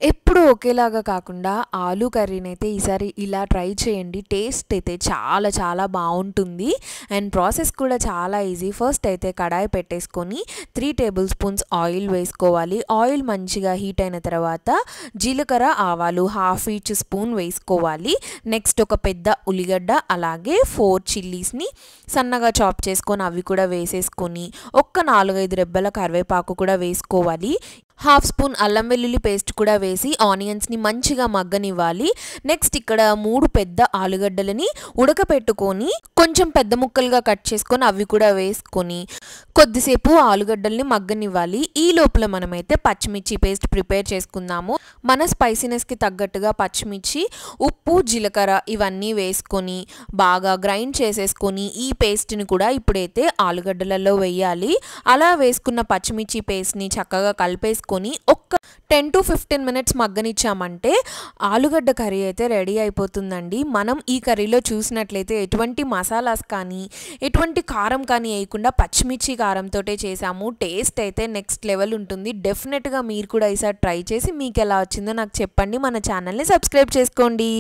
ఎప్పుడు ఒకేలాగా కాకుండా ఆలు కర్రీనైతే ఈసారి ఇలా ట్రై చేయండి. టేస్ట్ అయితే చాలా చాలా బాగుంటుంది అండ్ ప్రాసెస్ కూడా చాలా ఈజీ. ఫస్ట్ అయితే కడాయి పెట్టేసుకొని 3 టేబుల్ స్పూన్స్ ఆయిల్ వేసుకోవాలి. ఆయిల్ మంచిగా హీట్ అయిన తర్వాత జీలకర్ర ఆవాలు హాఫ్ ఈచ్ స్పూన్ వేసుకోవాలి. నెక్స్ట్ ఒక పెద్ద ఉల్లిగడ్డ అలాగే 4 చిల్లీస్ని సన్నగా చాప్ చేసుకొని అవి కూడా వేసేసుకొని ఒక్క 4-5 రెబ్బల కరివేపాకు కూడా వేసుకోవాలి. హాఫ్ స్పూన్ అల్లం వెల్లుల్లి పేస్ట్ కూడా వేసి ఆనియన్స్ని మంచిగా మగ్గనివ్వాలి. నెక్స్ట్ ఇక్కడ 3 పెద్ద ఆలుగడ్డలని ఉడకపెట్టుకొని కొంచెం పెద్ద ముక్కలుగా కట్ చేసుకొని అవి కూడా వేసుకొని కొద్దిసేపు ఆలుగడ్డల్ని మగ్గనివ్వాలి. ఈ లోపల మనమైతే పచ్చిమిర్చి పేస్ట్ ప్రిపేర్ చేసుకుందాము. మన స్పైసీనెస్కి తగ్గట్టుగా పచ్చిమిర్చి, ఉప్పు, జీలకర్ర ఇవన్నీ వేసుకొని బాగా గ్రైండ్ చేసేసుకొని ఈ పేస్ట్ని కూడా ఇప్పుడైతే ఆలుగడ్డలలో వేయాలి. అలా వేసుకున్న పచ్చిమిర్చి పేస్ట్ని చక్కగా కలిపేసుకొని ఒక్క 10 to 15 మినిట్స్ మగ్గనిచ్చామంటే ఆలుగడ్డ కర్రీ అయితే రెడీ అయిపోతుందండి. మనం ఈ కర్రీలో చూసినట్లయితే ఎటువంటి మసాలాస్ కానీ ఎటువంటి కారం కానీ వేయకుండా పచ్చిమిర్చి కారంతోటే చేసాము. టేస్ట్ అయితే నెక్స్ట్ లెవెల్ ఉంటుంది. డెఫినెట్గా మీరు కూడా ఈసారి ట్రై చేసి మీకు ఎలా వచ్చిందో నాకు చెప్పండి. మన ఛానల్ని సబ్స్క్రైబ్ చేసుకోండి.